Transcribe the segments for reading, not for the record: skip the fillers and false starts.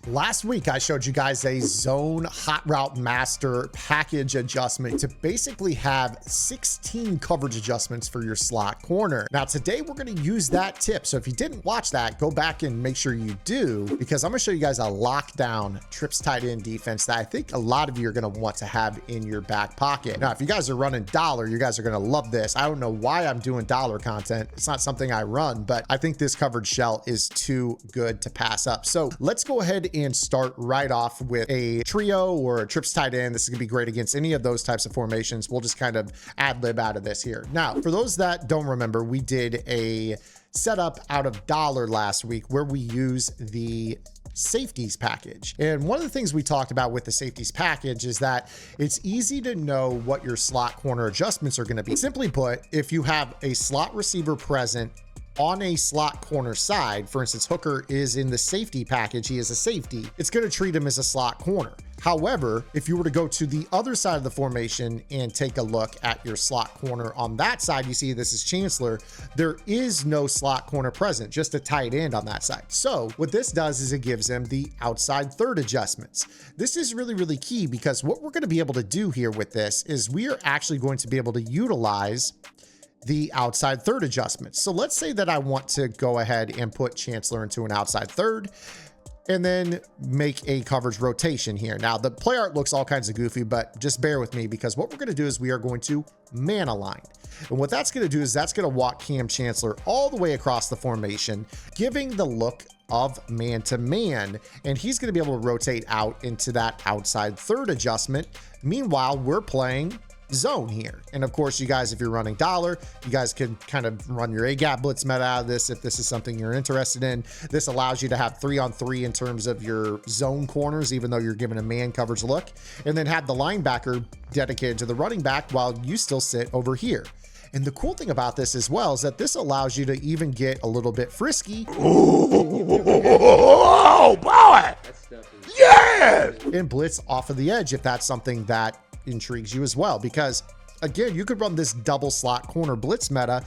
Last week, I showed you guys a zone hot route master package adjustment to basically have 16 coverage adjustments for your slot corner. Now, today we're going to use that tip. So if you didn't watch that, go back and make sure you do, because I'm going to show you guys a lockdown trips tight end defense that I think a lot of you are going to want to have in your back pocket. Now, if you guys are running dollar, you guys are going to love this. I don't know why I'm doing dollar content. It's not something I run, but I think this coverage shell is too good to pass up. So let's go ahead and start right off with a trio or a trips tight end. This is gonna be great against any of those types of formations. We'll just kind of ad lib out of this here. Now, for those that don't remember, we did a setup out of dollar last week where we use the safeties package. And one of the things we talked about with the safeties package is that it's easy to know what your slot corner adjustments are going to be. Simply put, if you have a slot receiver present on a slot corner side, for instance, Hooker is in the safety package, he is a safety, it's going to treat him as a slot corner. However, if you were to go to the other side of the formation and take a look at your slot corner on that side, you see this is Chancellor, there is no slot corner present, just a tight end on that side. So what this does is it gives him the outside third adjustments. This is really, really key, because what we're going to be able to do here with this is we are actually going to be able to utilize the outside third adjustments. So let's say that I want to go ahead and put Chancellor into an outside third and then make a coverage rotation here. Now the play art looks all kinds of goofy, but just bear with me, because what we're going to do is we are going to man align. And what that's going to do is that's going to walk Cam Chancellor all the way across the formation, giving the look of man to man, and he's going to be able to rotate out into that outside third adjustment. Meanwhile, we're playing zone here. And of course, you guys, if you're running dollar, you guys can kind of run your A-gap blitz meta out of this if this is something you're interested in. This allows you to have 3-on-3 in terms of your zone corners, even though you're given a man coverage look, and then have the linebacker dedicated to the running back while you still sit over here. And the cool thing about this as well is that this allows you to even get a little bit frisky. Oh boy! Yes! And blitz off of the edge if that's something that intrigues you as well, because again, you could run this double slot corner blitz meta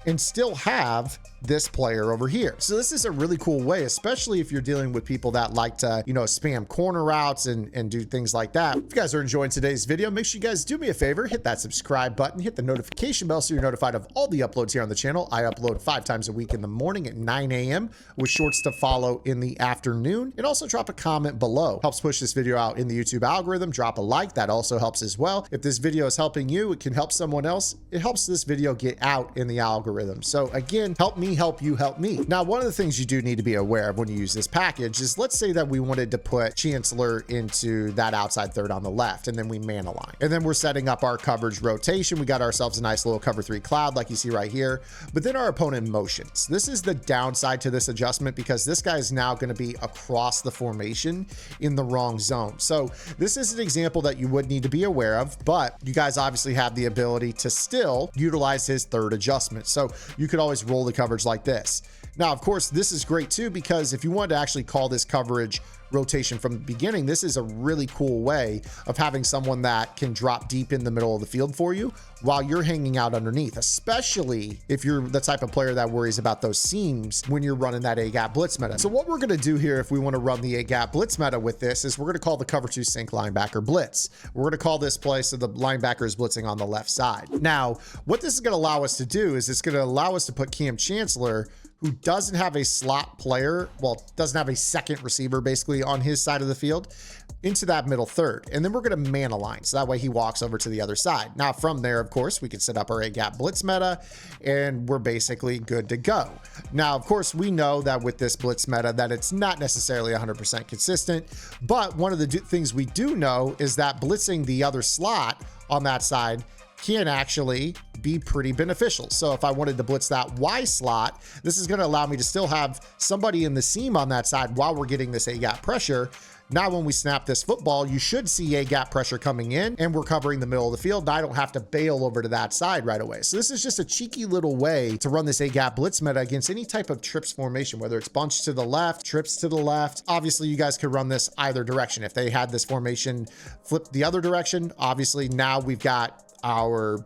and still have this player over here. So this is a really cool way, especially if you're dealing with people that like to, you know, spam corner routes and do things like that. If you guys are enjoying today's video, make sure you guys do me a favor, hit that subscribe button, hit the notification bell so you're notified of all the uploads here on the channel. I upload 5 times a week in the morning at 9 a.m. with shorts to follow in the afternoon. And also drop a comment below. Helps push this video out in the YouTube algorithm. Drop a like, that also helps as well. If this video is helping you, it can help someone else. It helps this video get out in the algorithm. So again, help me, help you, help me. Now, one of the things you do need to be aware of when you use this package is, let's say that we wanted to put Chancellor into that outside third on the left, and then we man align. And then we're setting up our coverage rotation. We got ourselves a nice little cover 3 cloud like you see right here, but then our opponent motions. This is the downside to this adjustment, because this guy is now going to be across the formation in the wrong zone. So this is an example that you would need to be aware of, but you guys obviously have the ability to still utilize his third adjustment. So you could always roll the coverage like this. Now, of course, this is great too, because if you wanted to actually call this coverage rotation from the beginning, this is a really cool way of having someone that can drop deep in the middle of the field for you while you're hanging out underneath, especially if you're the type of player that worries about those seams when you're running that A-gap blitz meta. So what we're going to do here, if we want to run the A-gap blitz meta with this, is we're going to call the cover 2 sink linebacker blitz. We're going to call this play so the linebacker is blitzing on the left side. Now, what this is going to allow us to do is it's going to allow us to put Cam Chancellor, who doesn't have a slot player, well, doesn't have a second receiver basically on his side of the field, into that middle third. And then we're going to man align, so that way he walks over to the other side. Now from there, of course, we can set up our A-gap blitz meta and we're basically good to go. Now, of course, we know that with this blitz meta that it's not necessarily 100% consistent, but one of the things we do know is that blitzing the other slot on that side can actually be pretty beneficial. So if I wanted to blitz that Y slot, this is going to allow me to still have somebody in the seam on that side while we're getting this A-gap pressure. Now, when we snap this football, you should see A-gap pressure coming in and we're covering the middle of the field. I don't have to bail over to that side right away. So this is just a cheeky little way to run this A-gap blitz meta against any type of trips formation, whether it's bunch to the left, trips to the left. Obviously, you guys could run this either direction. If they had this formation flip the other direction, obviously now we've got our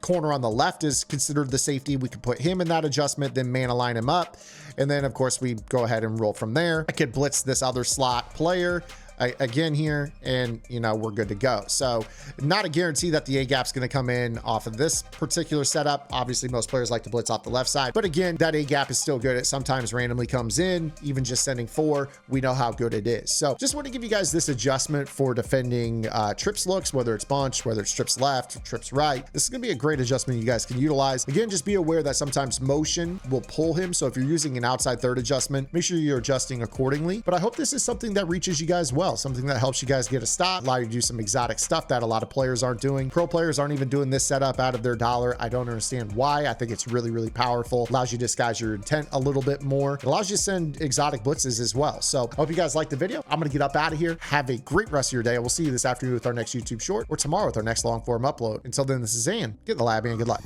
corner on the left is considered the safety. We could put him in that adjustment, then man align him up. And then of course we go ahead and roll from there. I could blitz this other slot player again here, and you know, we're good to go. So not a guarantee that the A gap's going to come in off of this particular setup. Obviously most players like to blitz off the left side, but again, that A gap is still good. It sometimes randomly comes in. Even just sending 4, we know how good it is. So just want to give you guys this adjustment for defending trips looks, whether it's bunch, whether it's trips left, trips right. This is going to be a great adjustment you guys can utilize. Again, just be aware that sometimes motion will pull him, so if you're using an outside third adjustment, make sure you're adjusting accordingly. But I hope this is something that reaches you guys well, something that helps you guys get a stop, allow you to do some exotic stuff that a lot of players aren't doing. Pro players aren't even doing this setup out of their dollar. I don't understand why. I think it's really, really powerful. Allows you to disguise your intent a little bit more. It allows you to send exotic blitzes as well. So I hope you guys liked the video. I'm going to get up out of here. Have a great rest of your day. We'll see you this afternoon with our next YouTube short, or tomorrow with our next long form upload. Until then, this is Zan. Get in the lab and good luck.